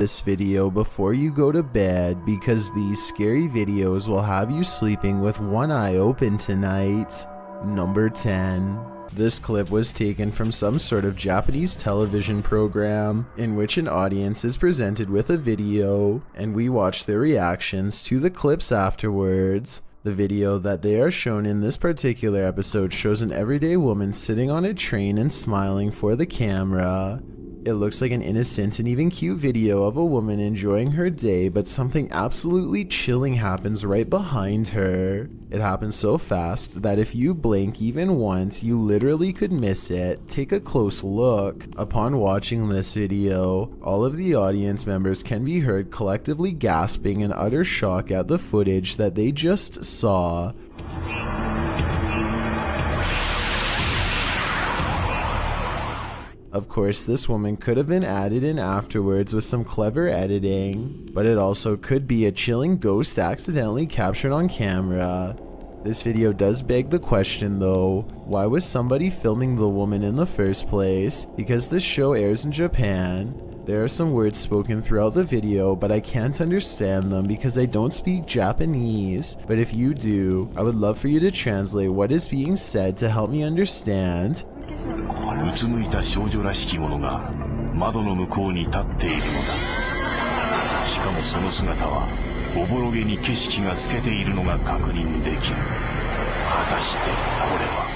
this video before you go to bed because these scary videos will have you sleeping with one eye open tonight. Number 10. This clip was taken from some sort of Japanese television program in which an audience is presented with a video and we watch their reactions to the clips afterwards. The video that they are shown in this particular episode shows an everyday woman sitting on a train and smiling for the camera. It looks like an innocent and even cute video of a woman enjoying her day, but something absolutely chilling happens right behind her. It happens so fast that if you blink even once, you literally could miss it. Take a close look. Upon watching this video, all of the audience members can be heard collectively gasping in utter shock at the footage that they just saw. Of course, this woman could have been added in afterwards with some clever editing, but it also could be a chilling ghost accidentally captured on camera. This video does beg the question though, why was somebody filming the woman in the first place? Because this show airs in Japan. There are some words spoken throughout the video, but I can't understand them because I don't speak Japanese. But if you do, I would love for you to translate what is being said to help me understand. うつむいた少女らしきものが窓の向こうに立っているのだ。しかもその姿はおぼろげに景色が透けているのが確認できる。果たしてこれは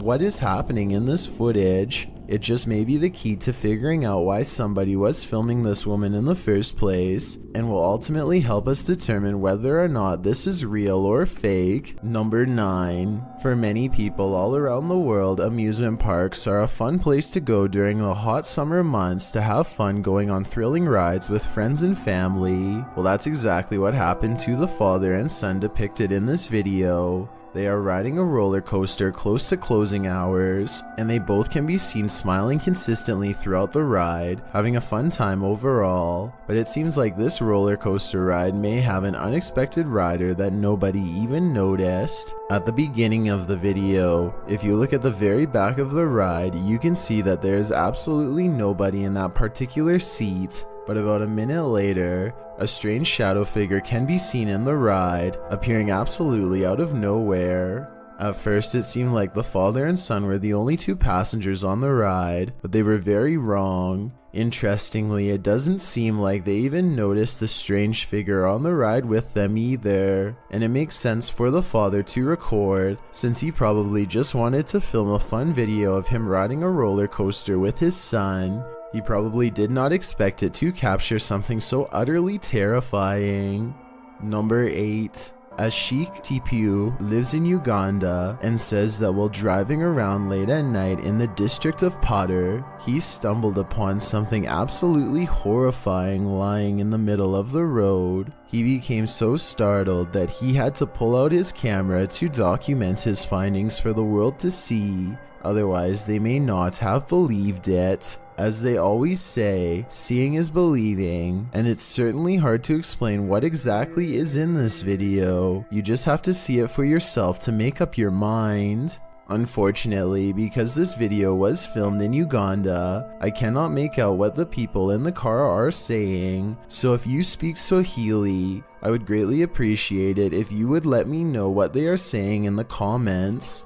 What is happening in this footage? It just may be the key to figuring out why somebody was filming this woman in the first place, and will ultimately help us determine whether or not this is real or fake. Number 9. For many people all around the world, amusement parks are a fun place to go during the hot summer months to have fun going on thrilling rides with friends and family. Well, that's exactly what happened to the father and son depicted in this video. They are riding a roller coaster close to closing hours, and they both can be seen smiling consistently throughout the ride, having a fun time overall. But it seems like this roller coaster ride may have an unexpected rider that nobody even noticed. At the beginning of the video, if you look at the very back of the ride, you can see that there is absolutely nobody in that particular seat. But about a minute later, a strange shadow figure can be seen in the ride, appearing absolutely out of nowhere. At first it seemed like the father and son were the only two passengers on the ride, but they were very wrong. Interestingly, it doesn't seem like they even noticed the strange figure on the ride with them either, and it makes sense for the father to record, since he probably just wanted to film a fun video of him riding a roller coaster with his son. He probably did not expect it to capture something so utterly terrifying. Number 8. Ashik Tipu lives in Uganda and says that while driving around late at night in the district of Potter, he stumbled upon something absolutely horrifying lying in the middle of the road. He became so startled that he had to pull out his camera to document his findings for the world to see, otherwise they may not have believed it. As they always say, seeing is believing, and it's certainly hard to explain what exactly is in this video. You just have to see it for yourself to make up your mind. Unfortunately, because this video was filmed in Uganda, I cannot make out what the people in the car are saying, so if you speak Swahili, I would greatly appreciate it if you would let me know what they are saying in the comments.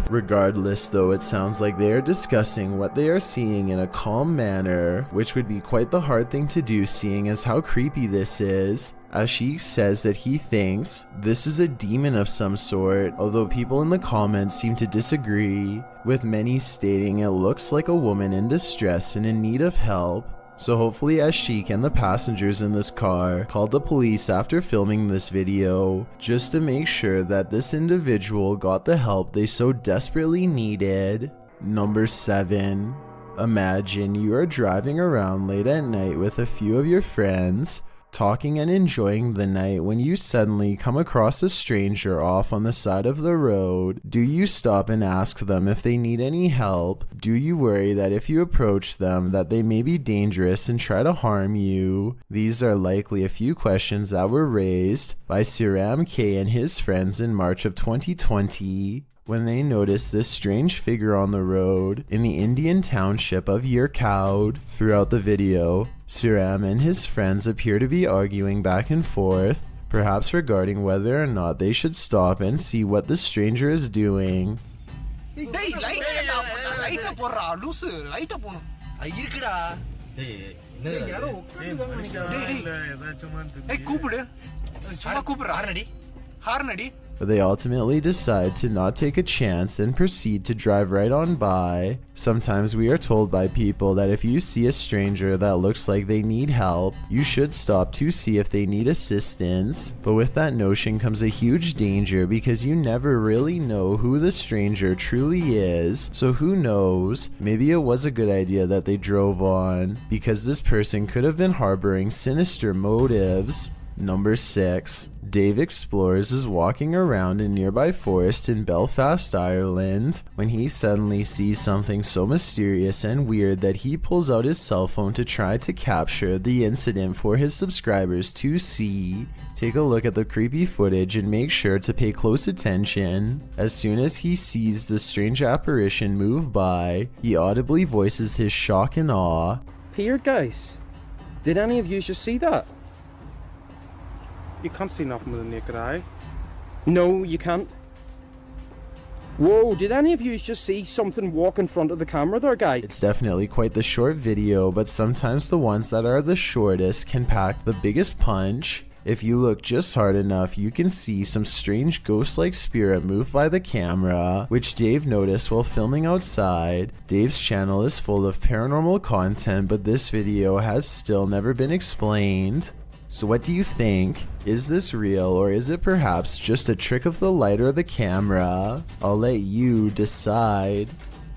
Regardless though, it sounds like they are discussing what they are seeing in a calm manner, which would be quite the hard thing to do seeing as how creepy this is. Ashik says that he thinks this is a demon of some sort, although people in the comments seem to disagree, with many stating it looks like a woman in distress and in need of help. So hopefully Ashik and the passengers in this car called the police after filming this video, just to make sure that this individual got the help they so desperately needed. Number 7. Imagine you are driving around late at night with a few of your friends, talking and enjoying the night when you suddenly come across a stranger off on the side of the road? Do you stop and ask them if they need any help? Do you worry that if you approach them that they may be dangerous and try to harm you? These are likely a few questions that were raised by Siram K and his friends in March of 2020 when they noticed this strange figure on the road in the Indian township of Yercaud. Throughout the video, Siram and his friends appear to be arguing back and forth, perhaps regarding whether or not they should stop and see what the stranger is doing. But they ultimately decide to not take a chance and proceed to drive right on by. Sometimes we are told by people that if you see a stranger that looks like they need help, you should stop to see if they need assistance. But with that notion comes a huge danger because you never really know who the stranger truly is. So who knows, maybe it was a good idea that they drove on because this person could have been harboring sinister motives. Number 6. Dave Explores is walking around a nearby forest in Belfast, Ireland, when he suddenly sees something so mysterious and weird that he pulls out his cell phone to try to capture the incident for his subscribers to see. Take a look at the creepy footage and make sure to pay close attention. As soon as he sees the strange apparition move by, he audibly voices his shock and awe. Here, guys, did any of you just see that? You can't see nothing with the naked eye. No, you can't. Whoa, did any of you just see something walk in front of the camera there, guys? It's definitely quite the short video, but sometimes the ones that are the shortest can pack the biggest punch. If you look just hard enough, you can see some strange ghost-like spirit move by the camera, which Dave noticed while filming outside. Dave's channel is full of paranormal content, but this video has still never been explained. So what do you think? Is this real, or is it perhaps just a trick of the light or the camera? I'll let you decide.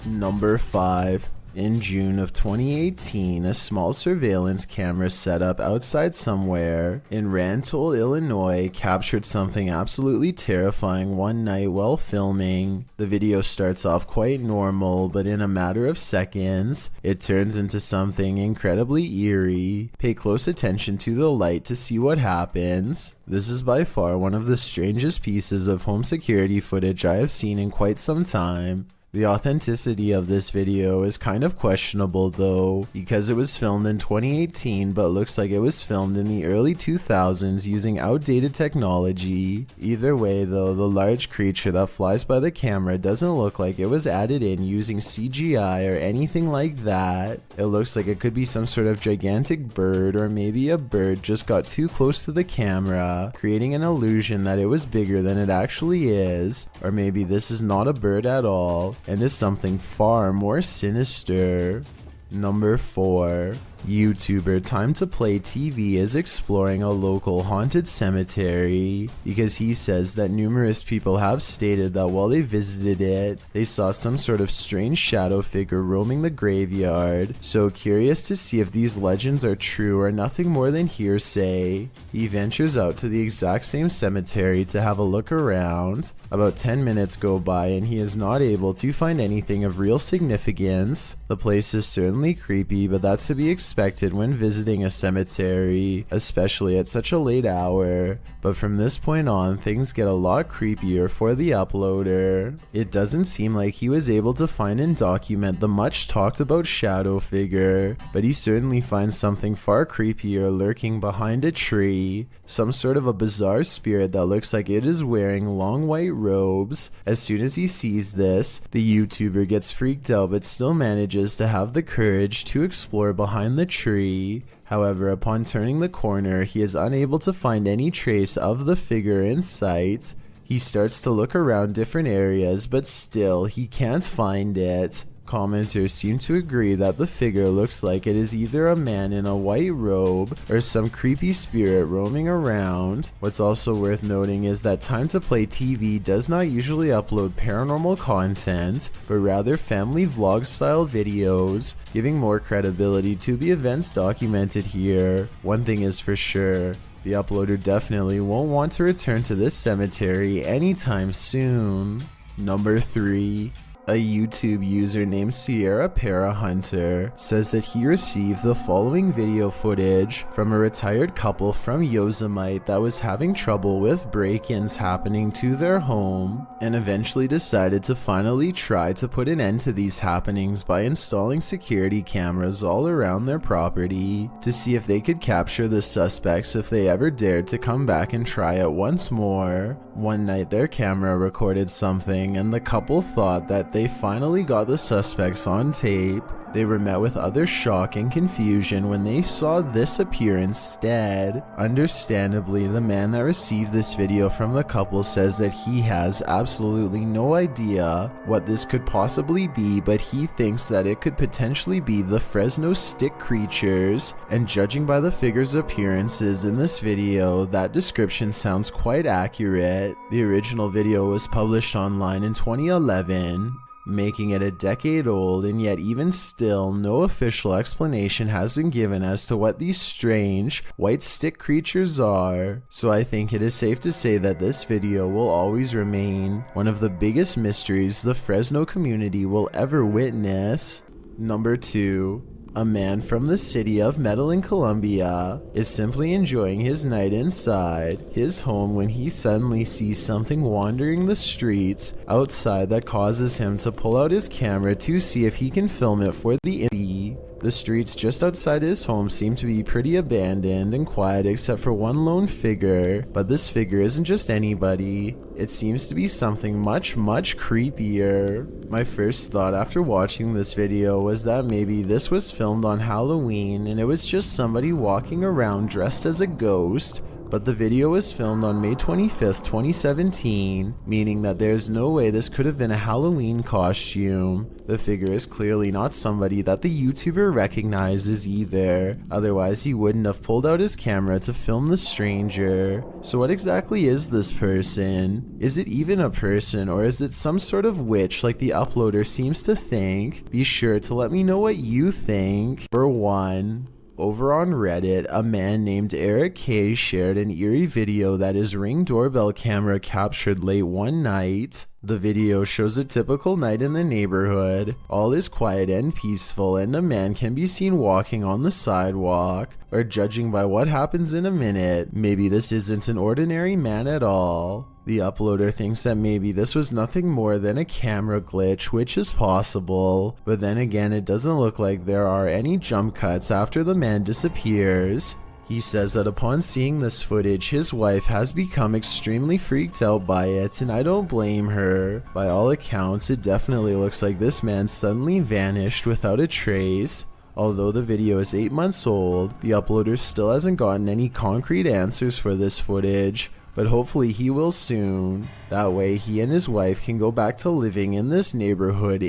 Number 5. In June of 2018, a small surveillance camera set up outside somewhere in Rantoul, Illinois, captured something absolutely terrifying one night while filming. The video starts off quite normal, but in a matter of seconds, it turns into something incredibly eerie. Pay close attention to the light to see what happens. This is by far one of the strangest pieces of home security footage I have seen in quite some time. The authenticity of this video is kind of questionable though, because it was filmed in 2018 but looks like it was filmed in the early 2000s using outdated technology. Either way though, the large creature that flies by the camera doesn't look like it was added in using CGI or anything like that. It looks like it could be some sort of gigantic bird, or maybe a bird just got too close to the camera, creating an illusion that it was bigger than it actually is. Or maybe this is not a bird at all and is something far more sinister. Number 4. YouTuber Time to Play TV is exploring a local haunted cemetery because he says that numerous people have stated that while they visited it, they saw some sort of strange shadow figure roaming the graveyard. So curious to see if these legends are true or nothing more than hearsay, he ventures out to the exact same cemetery to have a look around. About 10 minutes go by and he is not able to find anything of real significance. The place is certainly creepy, but that's to be expected when visiting a cemetery, especially at such a late hour. But from this point on, things get a lot creepier for the uploader. It doesn't seem like he was able to find and document the much talked about shadow figure, but he certainly finds something far creepier lurking behind a tree. Some sort of a bizarre spirit that looks like it is wearing long white robes. As soon as he sees this, the YouTuber gets freaked out but still manages to have the courage to explore behind the tree. However, upon turning the corner, he is unable to find any trace of the figure in sight. He starts to look around different areas, but still, he can't find it. Commenters seem to agree that the figure looks like it is either a man in a white robe or some creepy spirit roaming around. What's also worth noting is that Time to Play TV does not usually upload paranormal content, but rather family vlog style videos, giving more credibility to the events documented here. One thing is for sure, the uploader definitely won't want to return to this cemetery anytime soon. Number 3. A YouTube user named Sierra Para Hunter says that he received the following video footage from a retired couple from Yosemite that was having trouble with break-ins happening to their home, and eventually decided to finally try to put an end to these happenings by installing security cameras all around their property to see if they could capture the suspects if they ever dared to come back and try it once more. One night their camera recorded something and the couple thought that they finally got the suspects on tape. They were met with utter shock and confusion when they saw this appear instead. Understandably, the man that received this video from the couple says that he has absolutely no idea what this could possibly be, but he thinks that it could potentially be the Fresno stick creatures, and judging by the figure's appearances in this video, that description sounds quite accurate. The original video was published online in 2011. Making it a decade old, and yet even still no official explanation has been given as to what these strange white stick creatures are. So I think it is safe to say that this video will always remain one of the biggest mysteries the Fresno community will ever witness. Number 2. A man from the city of Medellin, Colombia, is simply enjoying his night inside his home when he suddenly sees something wandering the streets outside that causes him to pull out his camera to see if he can film it for the indie. The streets just outside his home seem to be pretty abandoned and quiet except for one lone figure, but this figure isn't just anybody. It seems to be something much creepier. My first thought after watching this video was that maybe this was filmed on Halloween and it was just somebody walking around dressed as a ghost. But the video was filmed on May 25th, 2017, meaning that there's no way this could have been a Halloween costume. The figure is clearly not somebody that the YouTuber recognizes either, otherwise he wouldn't have pulled out his camera to film the stranger. So what exactly is this person? Is it even a person, or is it some sort of witch like the uploader seems to think? Be sure to let me know what you think. For 1. Over on Reddit, a man named Eric K shared an eerie video that his Ring doorbell camera captured late one night. The video shows a typical night in the neighborhood. All is quiet and peaceful, and a man can be seen walking on the sidewalk. Or judging by what happens in a minute, maybe this isn't an ordinary man at all. The uploader thinks that maybe this was nothing more than a camera glitch, which is possible, but then again it doesn't look like there are any jump cuts after the man disappears. He says that upon seeing this footage, his wife has become extremely freaked out by it, and I don't blame her. By all accounts, it definitely looks like this man suddenly vanished without a trace. Although the video is 8 months old, the uploader still hasn't gotten any concrete answers for this footage, but hopefully he will soon. That way he and his wife can go back to living in this neighborhood